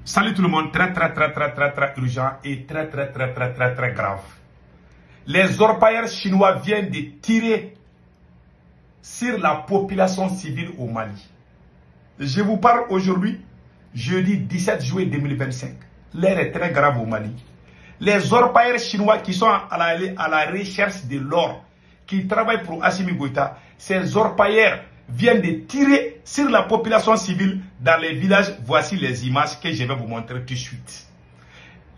Salut tout le monde, très urgent et très grave. Les orpailleurs chinois viennent de tirer sur la population civile au Mali. Je vous parle aujourd'hui, jeudi 17 juillet 2025. L'air est très grave au Mali. Les orpailleurs chinois qui sont à la recherche de l'or, qui travaillent pour Assimi Goïta, ces orpailleurs viennent de tirer sur la population civile dans les villages. Voici les images que je vais vous montrer tout de suite.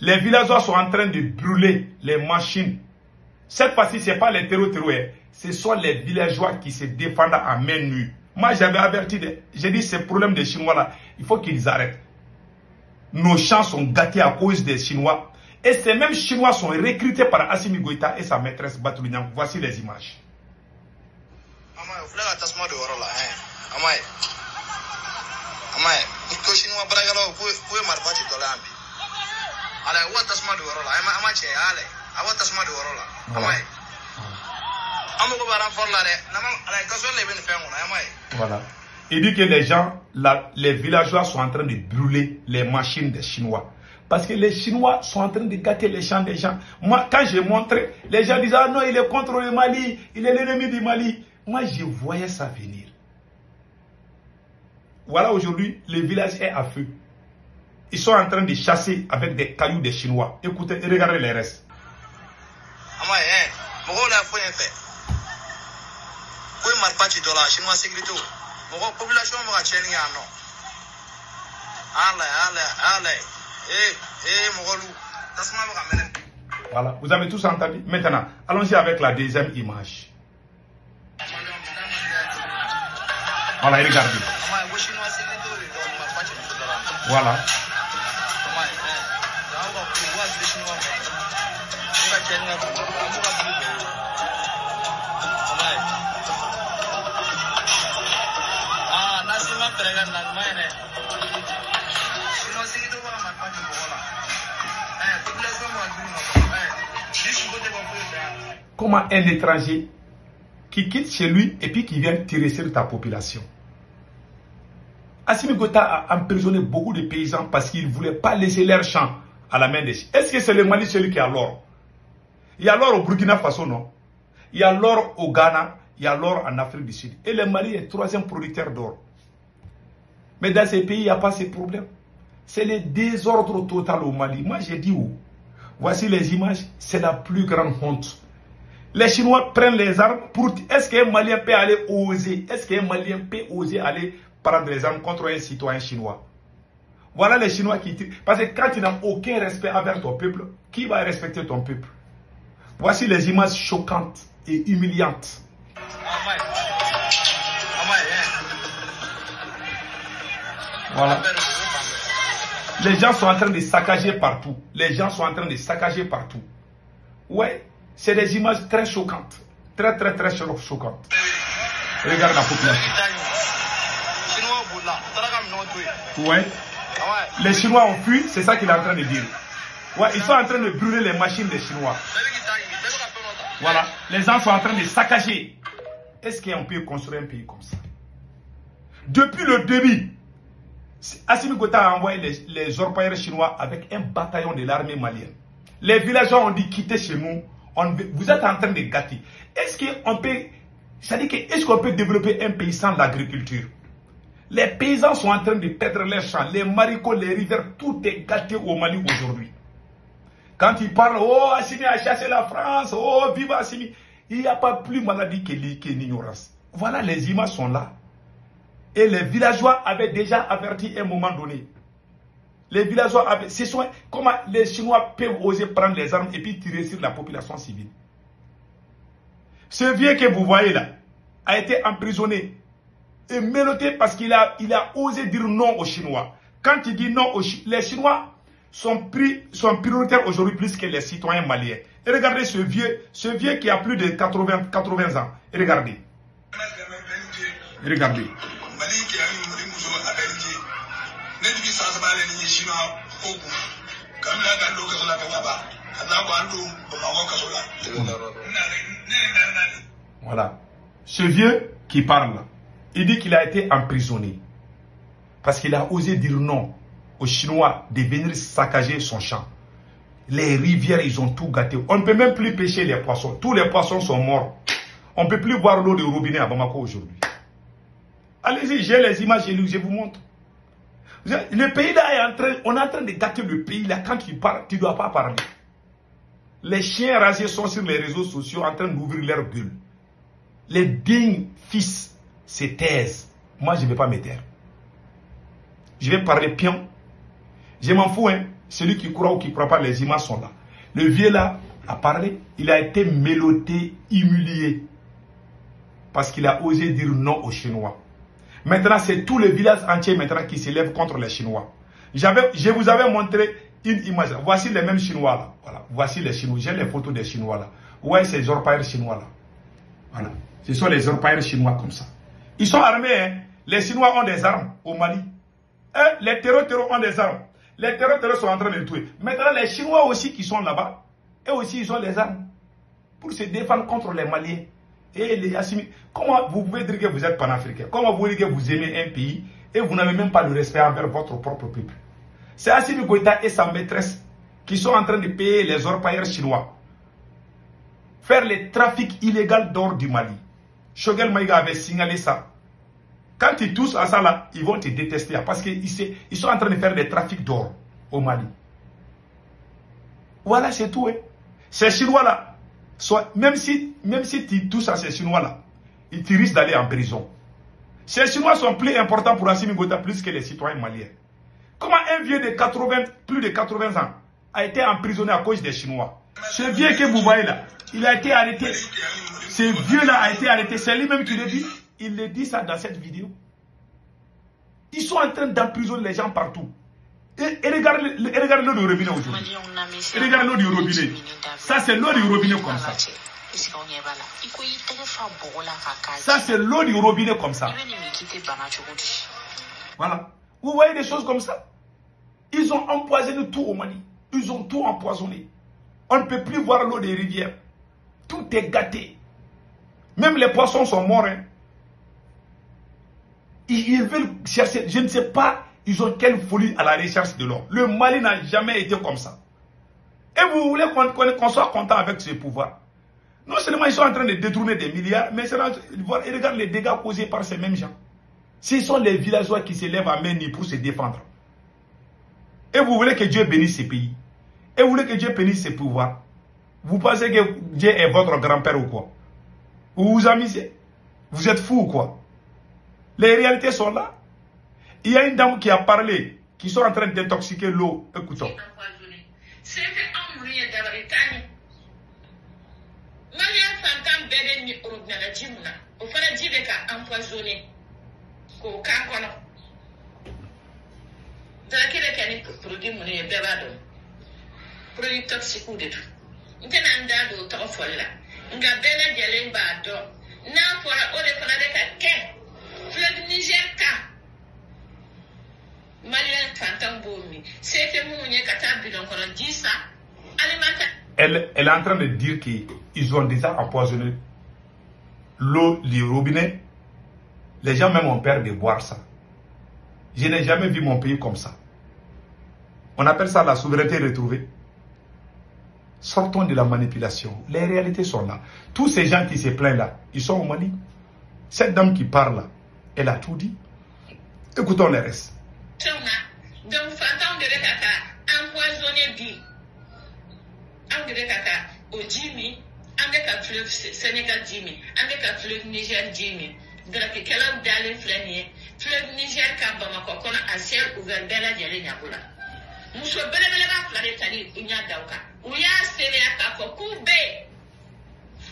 Les villageois sont en train de brûler les machines. Cette fois-ci, ce n'est pas les terreaux, ce sont les villageois qui se défendent à main nue. Moi, j'avais averti, j'ai dit, ces problèmes des Chinois là, il faut qu'ils arrêtent. Nos champs sont gâtés à cause des Chinois. Et ces mêmes Chinois sont recrutés par Assimi Goïta et sa maîtresse Batounian. Voici les images. Voilà. Il dit que les villageois sont en train de brûler les machines des Chinois. Parce que les Chinois sont en train de gâter les champs des gens. Moi, quand j'ai montré, les gens disaient, ah non, il est contre le Mali, il est l'ennemi du Mali. Moi, je voyais ça venir. Voilà, aujourd'hui, le village est à feu. Ils sont en train de chasser avec des cailloux des Chinois. Écoutez, regardez les restes. Voilà, vous avez tous entendu. Maintenant, allons-y avec la deuxième image. Voilà, regardez. Voilà. Comment un étranger qui quitte chez lui et puis qui vient tirer sur ta population? Assimi Goïta a emprisonné beaucoup de paysans parce qu'ils ne voulaient pas laisser leurs champs à la main des Chinois. Est-ce que c'est le Mali celui qui a l'or? Il y a l'or au Burkina Faso, non? Il y a l'or au Ghana, il y a l'or en Afrique du Sud. Et le Mali est le troisième producteur d'or. Mais dans ces pays, il n'y a pas ces problèmes. C'est le désordre total au Mali. Moi, j'ai dit où? Voici les images, c'est la plus grande honte. Les Chinois prennent les armes pour... Est-ce qu'un Malien peut aller oser? Est-ce qu'un Malien peut oser aller prendre les armes contre un citoyen chinois? Voilà les Chinois qui... Parce que quand tu n'as aucun respect envers ton peuple, qui va respecter ton peuple? Voici les images choquantes et humiliantes. Voilà. Les gens sont en train de saccager partout. Les gens sont en train de saccager partout. Ouais, c'est des images très choquantes. Très choquantes. Regarde la population. Ouais. Les Chinois ont fui, c'est ça qu'il est en train de dire. Ouais, ils sont en train de brûler les machines des Chinois. Voilà, les gens sont en train de saccager. Est-ce qu'on peut construire un pays comme ça? Depuis le début, Assimi Goïta a envoyé les orpailleurs chinois avec un bataillon de l'armée malienne. Les villageois ont dit quittez chez nous. Vous êtes en train de gâter. Est-ce qu'on peut, est-ce qu'on peut développer un pays sans l'agriculture? Les paysans sont en train de perdre leurs champs. Les marigots, les rivières, tout est gâté au Mali aujourd'hui. Quand ils parlent, oh Assimi a chassé la France, oh vive Assimi, il n'y a pas plus maladie que l'ignorance. Voilà, les images sont là. Et les villageois avaient déjà averti à un moment donné. Les villageois avaient... Comment les Chinois peuvent oser prendre les armes et puis tirer sur la population civile? Ce vieux que vous voyez là a été emprisonné et menotté parce qu'il a osé dire non aux Chinois. Quand il dit non aux Chinois, les Chinois sont prioritaires aujourd'hui plus que les citoyens maliens. Et regardez ce vieux qui a plus de 80 ans. Et regardez. Regardez. Voilà. Ce vieux qui parle, il dit qu'il a été emprisonné parce qu'il a osé dire non aux Chinois de venir saccager son champ. Les rivières, ils ont tout gâté. On ne peut même plus pêcher les poissons. Tous les poissons sont morts. On ne peut plus boire l'eau du robinet à Bamako aujourd'hui. Allez-y, j'ai les images, je vous montre. Le pays là est en train, on est en train de gâter le pays là. Quand tu parles, tu ne dois pas parler. Les chiens rasés sont sur les réseaux sociaux en train d'ouvrir leur gueule. Les dignes fils se taisent. Moi, je ne vais pas me taire. Je vais parler pion. Je m'en fous, hein. Celui qui croit ou qui ne croit pas, les images sont là. Le vieux là a parlé. Il a été mélotté, humilié. Parce qu'il a osé dire non aux Chinois. Maintenant, c'est tout le village entier maintenant qui s'élève contre les Chinois. Je vous avais montré une image. Voici les mêmes Chinois là. Voilà. Voici les Chinois. J'ai les photos des Chinois là. Ouais, ces orpailleurs chinois là. Voilà. Ce sont les orpailleurs chinois comme ça. Ils sont armés, hein. Les Chinois ont des armes au Mali. Les terroristes ont des armes. Les terroristes sont en train de les tuer. Maintenant, les Chinois aussi qui sont là-bas, eux aussi, ils ont les armes pour se défendre contre les Maliens. Et les Assimi. Comment vous pouvez dire que vous êtes panafricain? Comment vous pouvez dire que vous aimez un pays et vous n'avez même pas le respect envers votre propre peuple? C'est Assimi Goïta et sa maîtresse qui sont en train de payer les orpailleurs chinois. Faire le trafic illégal d'or du Mali. Choguel Maïga avait signalé ça. Quand ils touchent à ça là, ils vont te détester parce qu'ils sont en train de faire des trafics d'or au Mali. Voilà, c'est tout. Hein. Ces Chinois là, même si tu touches à ces Chinois là, tu risques d'aller en prison. Ces Chinois sont plus importants pour Assimi Goïta plus que les citoyens maliens. Comment un vieux de plus de 80 ans a été emprisonné à cause des Chinois? Ce vieux que vous voyez là, il a été arrêté. Ce vieux là a été arrêté. C'est lui-même qui le dit. Il le dit ça dans cette vidéo. Ils sont en train d'emprisonner les gens partout. Et regardez l'eau du robinet aujourd'hui. Regardez l'eau du robinet. Ça, c'est l'eau du robinet comme ça. Ça, c'est l'eau du robinet comme ça. Voilà. Vous voyez des choses comme ça? Ils ont empoisonné tout au Mali. Ils ont tout empoisonné. On ne peut plus voir l'eau des rivières. Tout est gâté. Même les poissons sont morts. Hein. Ils veulent chercher, je ne sais pas, ils ont quelle folie à la recherche de l'or. Le Mali n'a jamais été comme ça. Et vous voulez qu'on soit content avec ce pouvoir? Non seulement ils sont en train de détourner des milliards, mais regarde les dégâts causés par ces mêmes gens. Ce sont les villageois qui se lèvent à main nue pour se défendre. Et vous voulez que Dieu bénisse ces pays. Et vous voulez que Dieu bénisse ces pouvoirs. Vous pensez que Dieu est votre grand-père ou quoi? Vous vous amusez? Vous êtes fou ou quoi? Les réalités sont là. Il y a une dame qui a parlé, qui sont en train d'intoxiquer l'eau. Écoutons. Elle est en train de dire qu'ils ont déjà empoisonné l'eau du robinet. Les gens même ont peur de boire ça. Je n'ai jamais vu mon pays comme ça. On appelle ça la souveraineté retrouvée. Sortons de la manipulation. Les réalités sont là. Tous ces gens qui se plaignent là, ils sont au Mali. Cette dame qui parle là, elle a tout dit. Écoutons les restes. Sénégal Jimmy, avec fleuve Niger Jimmy, de la Kela Dalin Flanier, fleuve Niger Kabamako, qu'on a ciel ouvert Bella Yalina. Mousso Bella Planetari, Inyadauka, ou ya Sénéaka for Koube.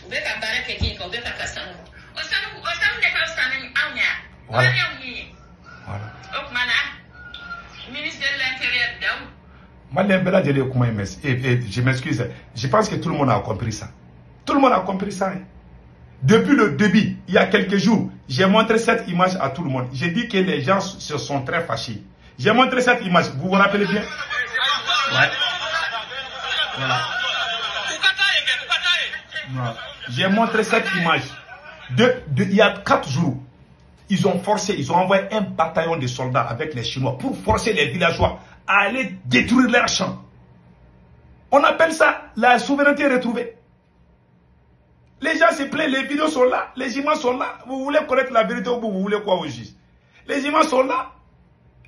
Beka Baraketi, or Beka Kassan. Or some de Kastanin Anya. Voilà. Okmana, ministre de l'Intérieur d'Aou. Madame Bella Djelé Koumaïmes, je m'excuse, je pense que tout le monde a compris ça. Tout le monde a compris ça. Hein. Depuis le début, il y a quelques jours, j'ai montré cette image à tout le monde. J'ai dit que les gens se sont très fâchés. J'ai montré cette image. Vous vous rappelez bien? Ouais. Voilà. J'ai montré cette image. Il y a 4 jours, ils ont forcé, ils ont envoyé un bataillon de soldats avec les Chinois pour forcer les villageois à aller détruire leurs champs. On appelle ça la souveraineté retrouvée. Les gens se plaignent, les vidéos sont là, les images sont là. Vous voulez connaître la vérité ou vous voulez quoi au juge? Les images sont là.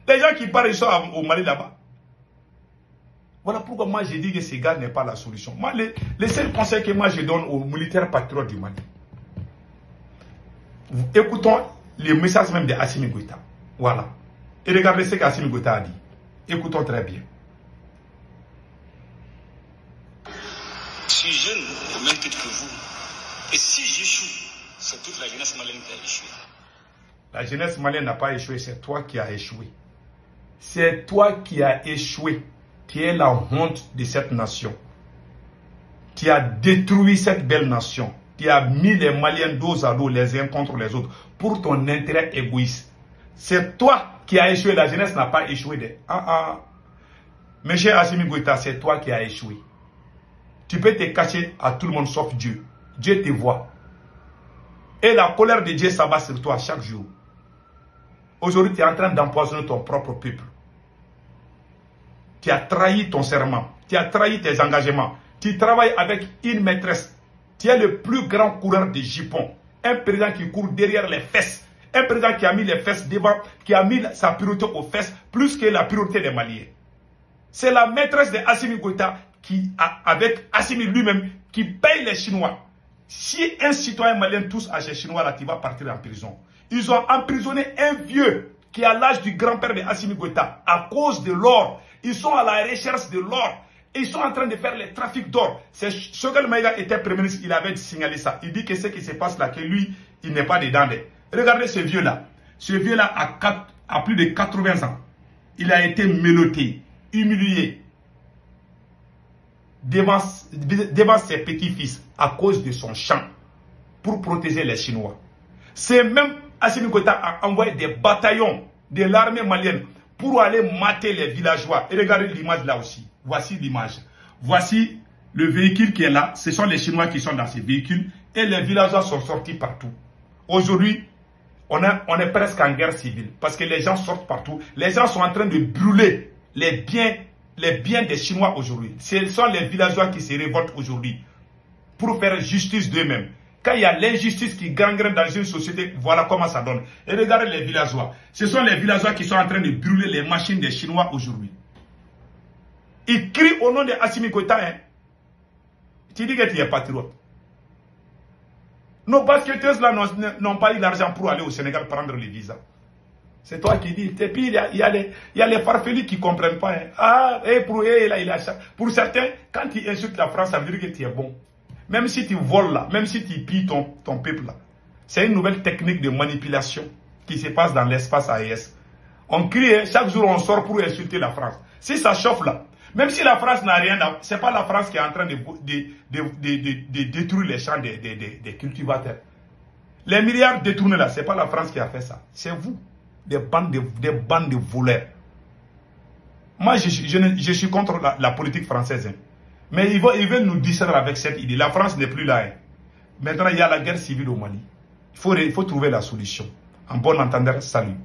Les gens qui parlent, ils sont au Mali là-bas. Voilà pourquoi moi j'ai dit que ces gars n'est pas la solution. Moi, les seuls conseils que moi je donne aux militaires patriotes du Mali. Écoutons les messages même de Assimi Goïta. Voilà. Et regardez ce qu'Assimi Goïta a dit. Écoutons très bien. Je suis jeune au même titre que vous. Et si j'échoue, c'est toute la jeunesse malienne qui a échoué. La jeunesse malienne n'a pas échoué, c'est toi qui as échoué. C'est toi qui as échoué. Tu es la honte de cette nation. Tu as détruit cette belle nation. Tu as mis les Maliens dos à dos les uns contre les autres pour ton intérêt égoïste. C'est toi qui as échoué. La jeunesse n'a pas échoué. Monsieur Assimi Goïta, c'est toi qui as échoué. Tu peux te cacher à tout le monde sauf Dieu. Dieu te voit. Et la colère de Dieu s'abat sur toi chaque jour. Aujourd'hui, tu es en train d'empoisonner ton propre peuple. Tu as trahi ton serment. Tu as trahi tes engagements. Tu travailles avec une maîtresse. Tu es le plus grand coureur de jupons. Un président qui court derrière les fesses. Un président qui a mis les fesses devant, qui a mis sa priorité aux fesses plus que la priorité des Maliens. C'est la maîtresse de Assimi Goïta qui, avec Assimi lui-même, qui paye les Chinois. Si un citoyen malien touche à ces Chinois-là, tu vas partir en prison. Ils ont emprisonné un vieux qui a l'âge du grand-père de Assimi Goïta à cause de l'or. Ils sont à la recherche de l'or. Ils sont en train de faire les trafics d'or. Choguel Maïga était premier ministre, il avait signalé ça. Il dit que ce qui se passe là, que lui, il n'est pas dedans. Regardez ce vieux-là. Ce vieux-là a plus de 80 ans. Il a été menotté, humilié devant ses petits-fils à cause de son champ pour protéger les Chinois. C'est même Assimi Goïta a envoyé des bataillons de l'armée malienne pour aller mater les villageois. Et regardez l'image là aussi. Voici l'image. Voici le véhicule qui est là. Ce sont les Chinois qui sont dans ce véhicule. Et les villageois sont sortis partout. Aujourd'hui, on est presque en guerre civile. Parce que les gens sortent partout. Les gens sont en train de brûler les biens des Chinois aujourd'hui. Ce sont les villageois qui se révoltent aujourd'hui pour faire justice d'eux-mêmes. Quand il y a l'injustice qui gangrène dans une société, voilà comment ça donne. Et regardez les villageois. Ce sont les villageois qui sont en train de brûler les machines des Chinois aujourd'hui. Ils crient au nom de Assimi Goïta. Hein. Tu dis que tu es patriote. Nos basketteuses là n'ont pas eu l'argent pour aller au Sénégal prendre les visas. C'est toi qui dis. Et puis il y a les farfelus qui ne comprennent pas. Hein. Ah, et pour certains, quand tu insultes la France, ça veut dire que tu es bon. Même si tu voles là, même si tu pilles ton peuple là. C'est une nouvelle technique de manipulation qui se passe dans l'espace AES. On crie, hein, chaque jour on sort pour insulter la France. Si ça chauffe là, même si la France n'a rien, ce n'est pas la France qui est en train de détruire les champs des cultivateurs. Les milliards détournés là, ce n'est pas la France qui a fait ça. C'est vous, des bandes de voleurs. Moi, je suis contre la politique française. Hein. Mais ils veulent nous distraire avec cette idée. La France n'est plus là. Hein. Maintenant, il y a la guerre civile au Mali. Il faut trouver la solution. En bon entendeur, salut.